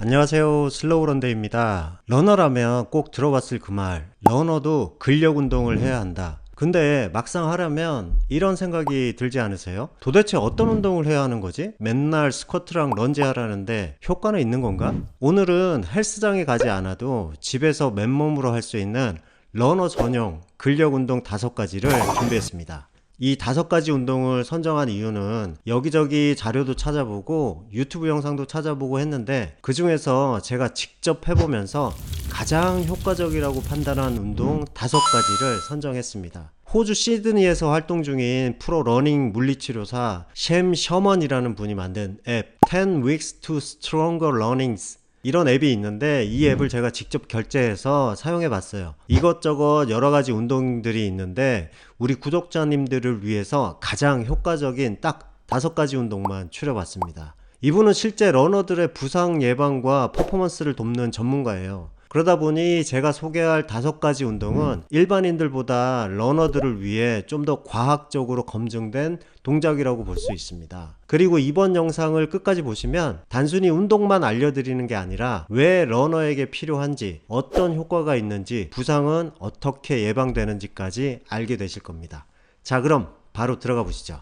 안녕하세요, 슬로우런데입니다. 러너라면 꼭 들어봤을 그 말, 러너도 근력 운동을 해야 한다. 근데 막상 하려면 이런 생각이 들지 않으세요? 도대체 어떤 운동을 해야 하는 거지? 맨날 스쿼트랑 런지 하라는데 효과는 있는 건가? 오늘은 헬스장에 가지 않아도 집에서 맨몸으로 할 수 있는 러너 전용 근력 운동 5가지를 준비했습니다. 이 5가지 운동을 선정한 이유는 여기저기 자료도 찾아보고 유튜브 영상도 찾아보고 했는데, 그 중에서 제가 직접 해보면서 가장 효과적이라고 판단한 운동 5가지를 선정했습니다. 호주 시드니에서 활동 중인 프로 러닝 물리치료사 샘 셔먼이라는 분이 만든 앱 10 Weeks to Stronger Runnings, 이런 앱이 있는데 이 앱을 제가 직접 결제해서 사용해 봤어요. 이것저것 여러가지 운동들이 있는데 우리 구독자님들을 위해서 가장 효과적인 딱 5가지 운동만 추려봤습니다. 이분은 실제 러너들의 부상 예방과 퍼포먼스를 돕는 전문가예요. 그러다 보니 제가 소개할 5가지 운동은 일반인들보다 러너들을 위해 좀 더 과학적으로 검증된 동작이라고 볼 수 있습니다. 그리고 이번 영상을 끝까지 보시면 단순히 운동만 알려드리는 게 아니라 왜 러너에게 필요한지, 어떤 효과가 있는지, 부상은 어떻게 예방되는지까지 알게 되실 겁니다. 자, 그럼 바로 들어가 보시죠.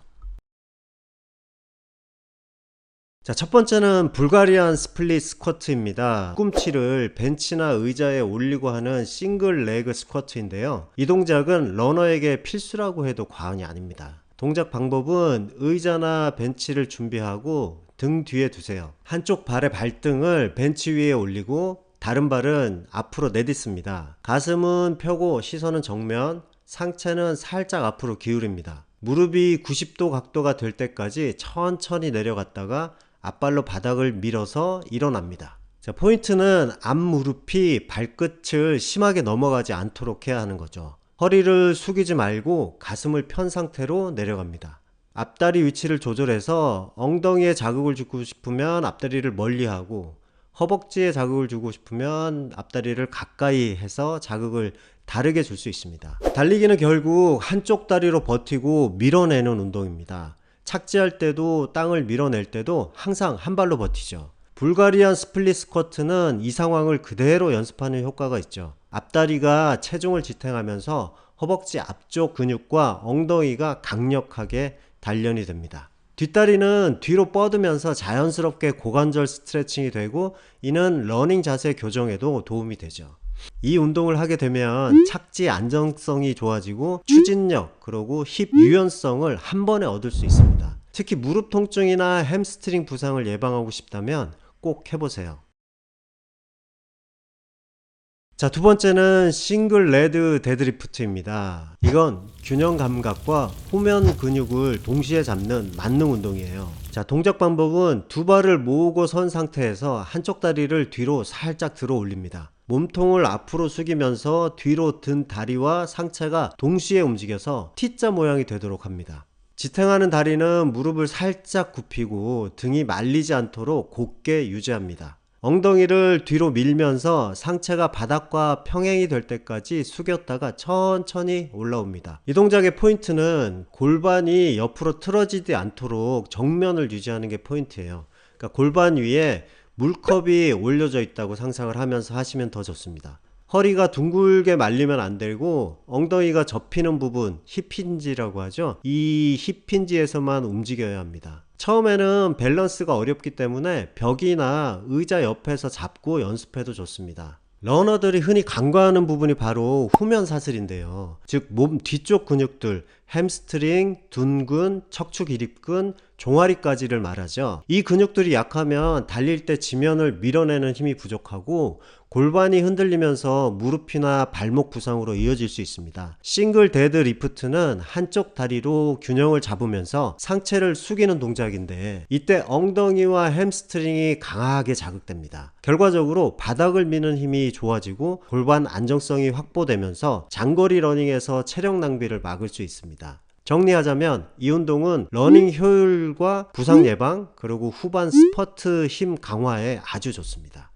자, 첫 번째는 불가리안 스플릿 스쿼트입니다. 꿈치를 벤치나 의자에 올리고 하는 싱글 레그 스쿼트인데요. 이 동작은 러너에게 필수라고 해도 과언이 아닙니다. 동작 방법은 의자나 벤치를 준비하고 등 뒤에 두세요. 한쪽 발의 발등을 벤치 위에 올리고 다른 발은 앞으로 내딛습니다. 가슴은 펴고 시선은 정면, 상체는 살짝 앞으로 기울입니다. 무릎이 90도 각도가 될 때까지 천천히 내려갔다가 앞발로 바닥을 밀어서 일어납니다. 자, 포인트는 앞무릎이 발끝을 심하게 넘어가지 않도록 해야 하는 거죠. 허리를 숙이지 말고 가슴을 편 상태로 내려갑니다. 앞다리 위치를 조절해서 엉덩이에 자극을 주고 싶으면 앞다리를 멀리하고, 허벅지에 자극을 주고 싶으면 앞다리를 가까이 해서 자극을 다르게 줄 수 있습니다. 달리기는 결국 한쪽 다리로 버티고 밀어내는 운동입니다. 착지할 때도 땅을 밀어낼 때도 항상 한 발로 버티죠. 불가리안 스플릿 스쿼트는 이 상황을 그대로 연습하는 효과가 있죠. 앞다리가 체중을 지탱하면서 허벅지 앞쪽 근육과 엉덩이가 강력하게 단련이 됩니다. 뒷다리는 뒤로 뻗으면서 자연스럽게 고관절 스트레칭이 되고, 이는 러닝 자세 교정에도 도움이 되죠. 이 운동을 하게 되면 착지 안정성이 좋아지고 추진력, 그리고 힙 유연성을 한 번에 얻을 수 있습니다. 특히 무릎 통증이나 햄스트링 부상을 예방하고 싶다면 꼭 해보세요. 자, 두 번째는 싱글 레드 데드리프트입니다. 이건 균형 감각과 후면 근육을 동시에 잡는 만능 운동이에요. 자, 동작 방법은 두 발을 모으고 선 상태에서 한쪽 다리를 뒤로 살짝 들어 올립니다. 몸통을 앞으로 숙이면서 뒤로 든 다리와 상체가 동시에 움직여서 T자 모양이 되도록 합니다. 지탱하는 다리는 무릎을 살짝 굽히고 등이 말리지 않도록 곧게 유지합니다. 엉덩이를 뒤로 밀면서 상체가 바닥과 평행이 될 때까지 숙였다가 천천히 올라옵니다. 이 동작의 포인트는 골반이 옆으로 틀어지지 않도록 정면을 유지하는 게 포인트예요. 그러니까 골반 위에 물컵이 올려져 있다고 상상을 하면서 하시면 더 좋습니다. 허리가 둥글게 말리면 안 되고 엉덩이가 접히는 부분, 힙힌지라고 하죠. 이 힙힌지에서만 움직여야 합니다. 처음에는 밸런스가 어렵기 때문에 벽이나 의자 옆에서 잡고 연습해도 좋습니다. 러너들이 흔히 간과하는 부분이 바로 후면 사슬인데요. 즉 몸 뒤쪽 근육들, 햄스트링, 둔근, 척추 기립근, 종아리까지를 말하죠. 이 근육들이 약하면 달릴 때 지면을 밀어내는 힘이 부족하고 골반이 흔들리면서 무릎이나 발목 부상으로 이어질 수 있습니다. 싱글 데드 리프트는 한쪽 다리로 균형을 잡으면서 상체를 숙이는 동작인데, 이때 엉덩이와 햄스트링이 강하게 자극됩니다. 결과적으로 바닥을 미는 힘이 좋아지고 골반 안정성이 확보되면서 장거리 러닝에서 체력 낭비를 막을 수 있습니다. 정리하자면 이 운동은 러닝 효율과 부상 예방, 그리고 후반 스퍼트 힘 강화에 아주 좋습니다.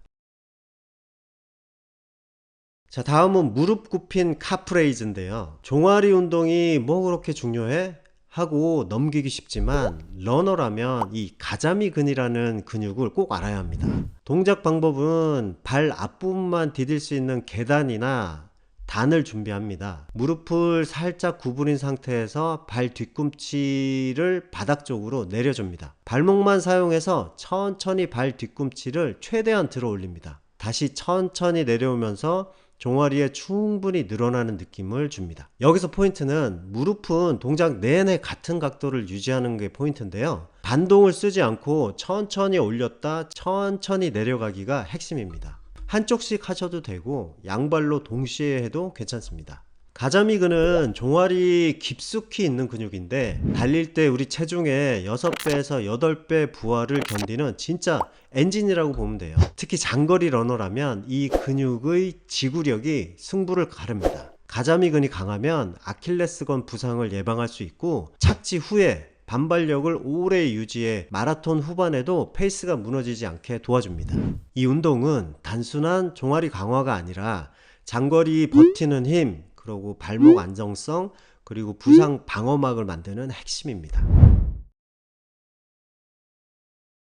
자, 다음은 무릎 굽힌 카프레이즈인데요. 종아리 운동이 뭐 그렇게 중요해? 하고 넘기기 쉽지만 러너라면 이 가자미근이라는 근육을 꼭 알아야 합니다. 동작 방법은 발 앞부분만 디딜 수 있는 계단이나 단을 준비합니다. 무릎을 살짝 구부린 상태에서 발 뒤꿈치를 바닥 쪽으로 내려줍니다. 발목만 사용해서 천천히 발 뒤꿈치를 최대한 들어 올립니다. 다시 천천히 내려오면서 종아리에 충분히 늘어나는 느낌을 줍니다. 여기서 포인트는 무릎은 동작 내내 같은 각도를 유지하는 게 포인트인데요. 반동을 쓰지 않고 천천히 올렸다 천천히 내려가기가 핵심입니다. 한쪽씩 하셔도 되고 양발로 동시에 해도 괜찮습니다. 가자미근은 종아리 깊숙이 있는 근육인데 달릴 때 우리 체중의 6배에서 8배 부하를 견디는 진짜 엔진이라고 보면 돼요. 특히 장거리 러너라면 이 근육의 지구력이 승부를 가릅니다. 가자미근이 강하면 아킬레스건 부상을 예방할 수 있고 착지 후에 반발력을 오래 유지해 마라톤 후반에도 페이스가 무너지지 않게 도와줍니다. 이 운동은 단순한 종아리 강화가 아니라 장거리 버티는 힘, 그리고 발목 안정성, 그리고 부상 방어막을 만드는 핵심입니다.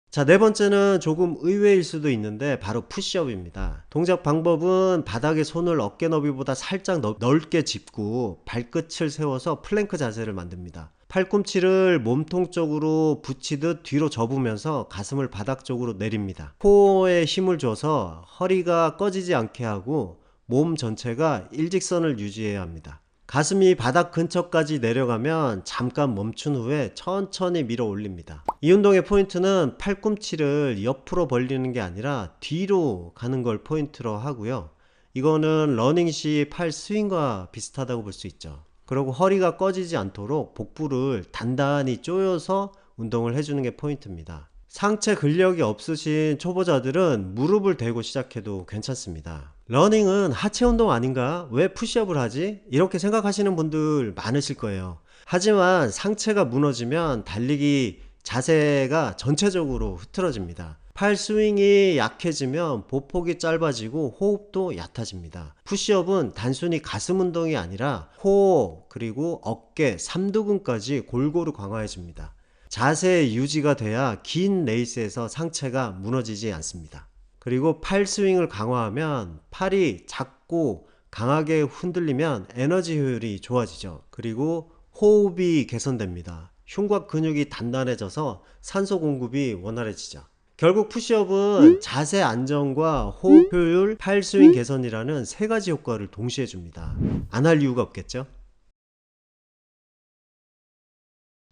자, 네 번째는 조금 의외일 수도 있는데 바로 푸시업입니다. 동작 방법은 바닥에 손을 어깨 너비보다 살짝 넓게 짚고 발끝을 세워서 플랭크 자세를 만듭니다. 팔꿈치를 몸통 쪽으로 붙이듯 뒤로 접으면서 가슴을 바닥 쪽으로 내립니다. 코어에 힘을 줘서 허리가 꺼지지 않게 하고 몸 전체가 일직선을 유지해야 합니다. 가슴이 바닥 근처까지 내려가면 잠깐 멈춘 후에 천천히 밀어 올립니다. 이 운동의 포인트는 팔꿈치를 옆으로 벌리는 게 아니라 뒤로 가는 걸 포인트로 하고요. 이거는 러닝 시 팔 스윙과 비슷하다고 볼 수 있죠. 그리고 허리가 꺼지지 않도록 복부를 단단히 조여서 운동을 해주는 게 포인트입니다. 상체 근력이 없으신 초보자들은 무릎을 대고 시작해도 괜찮습니다. 러닝은 하체 운동 아닌가? 왜 푸시업을 하지? 이렇게 생각하시는 분들 많으실 거예요. 하지만 상체가 무너지면 달리기 자세가 전체적으로 흐트러집니다. 팔 스윙이 약해지면 보폭이 짧아지고 호흡도 얕아집니다. 푸시업은 단순히 가슴 운동이 아니라 코어 그리고 어깨, 삼두근까지 골고루 강화해줍니다. 자세 유지가 돼야 긴 레이스에서 상체가 무너지지 않습니다. 그리고 팔 스윙을 강화하면 팔이 작고 강하게 흔들리면 에너지 효율이 좋아지죠. 그리고 호흡이 개선됩니다. 흉곽 근육이 단단해져서 산소 공급이 원활해지죠. 결국 푸시업은 자세 안정과 호흡 효율, 팔 스윙 개선이라는 세 가지 효과를 동시에 줍니다. 안 할 이유가 없겠죠?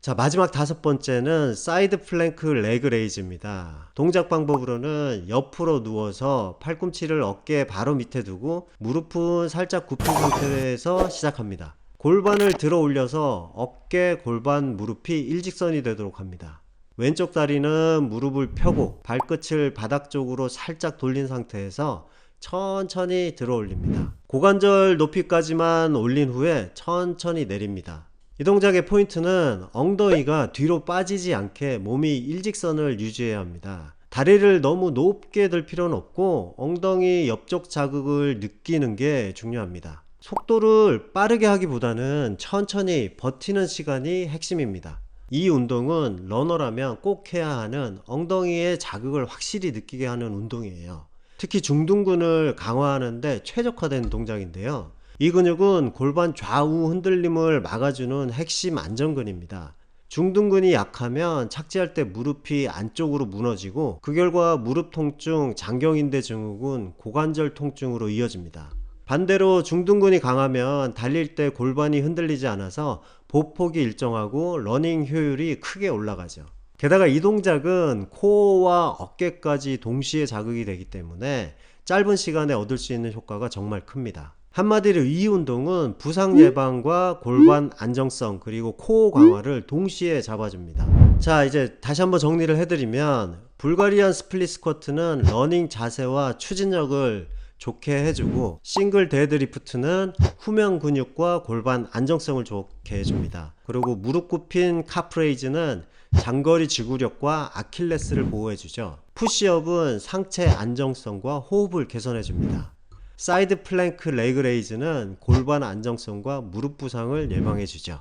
자, 마지막 다섯 번째는 사이드 플랭크 레그 레이즈입니다. 동작 방법으로는 옆으로 누워서 팔꿈치를 어깨 바로 밑에 두고 무릎은 살짝 굽힌 상태에서 시작합니다. 골반을 들어 올려서 어깨, 골반, 무릎이 일직선이 되도록 합니다. 왼쪽 다리는 무릎을 펴고 발끝을 바닥 쪽으로 살짝 돌린 상태에서 천천히 들어 올립니다. 고관절 높이까지만 올린 후에 천천히 내립니다. 이 동작의 포인트는 엉덩이가 뒤로 빠지지 않게 몸이 일직선을 유지해야 합니다. 다리를 너무 높게 들 필요는 없고 엉덩이 옆쪽 자극을 느끼는 게 중요합니다. 속도를 빠르게 하기보다는 천천히 버티는 시간이 핵심입니다. 이 운동은 러너라면 꼭 해야 하는 엉덩이의 자극을 확실히 느끼게 하는 운동이에요. 특히 중둔근을 강화하는데 최적화된 동작인데요. 이 근육은 골반 좌우 흔들림을 막아주는 핵심 안정근입니다. 중둔근이 약하면 착지할 때 무릎이 안쪽으로 무너지고 그 결과 무릎 통증, 장경인대 증후군, 고관절 통증으로 이어집니다. 반대로 중둔근이 강하면 달릴 때 골반이 흔들리지 않아서 보폭이 일정하고 러닝 효율이 크게 올라가죠. 게다가 이 동작은 코어와 어깨까지 동시에 자극이 되기 때문에 짧은 시간에 얻을 수 있는 효과가 정말 큽니다. 한마디로 이 운동은 부상 예방과 골반 안정성 그리고 코어 강화를 동시에 잡아줍니다. 자, 이제 다시 한번 정리를 해드리면 불가리안 스플릿 스쿼트는 러닝 자세와 추진력을 좋게 해주고 싱글 데드리프트는 후면 근육과 골반 안정성을 좋게 해줍니다. 그리고 무릎 굽힌 카프레이즈는 장거리 지구력과 아킬레스를 보호해주죠. 푸시업은 상체 안정성과 호흡을 개선해줍니다. 사이드 플랭크 레그 레이즈는 골반 안정성과 무릎 부상을 예방해주죠.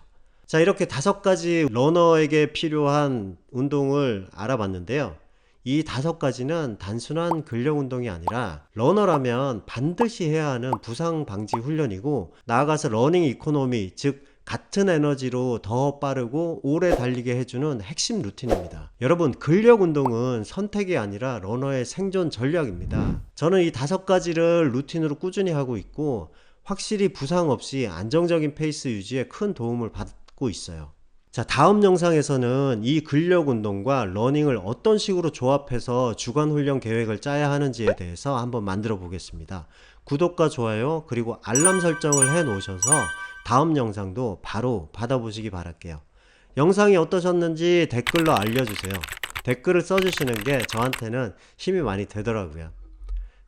자, 이렇게 5가지 러너에게 필요한 운동을 알아봤는데요. 이 5가지는 단순한 근력 운동이 아니라 러너라면 반드시 해야 하는 부상 방지 훈련이고, 나아가서 러닝 이코노미, 즉 같은 에너지로 더 빠르고 오래 달리게 해주는 핵심 루틴입니다. 여러분, 근력 운동은 선택이 아니라 러너의 생존 전략입니다. 저는 이 5가지를 루틴으로 꾸준히 하고 있고, 확실히 부상 없이 안정적인 페이스 유지에 큰 도움을 받고 있어요. 자, 다음 영상에서는 이 근력 운동과 러닝을 어떤 식으로 조합해서 주간 훈련 계획을 짜야 하는지에 대해서 한번 만들어 보겠습니다. 구독과 좋아요 그리고 알람 설정을 해 놓으셔서 다음 영상도 바로 받아보시기 바랄게요. 영상이 어떠셨는지 댓글로 알려주세요. 댓글을 써주시는 게 저한테는 힘이 많이 되더라고요.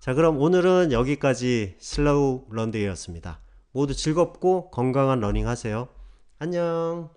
자, 그럼 오늘은 여기까지 슬로우 런데이였습니다. 모두 즐겁고 건강한 러닝 하세요. 안녕.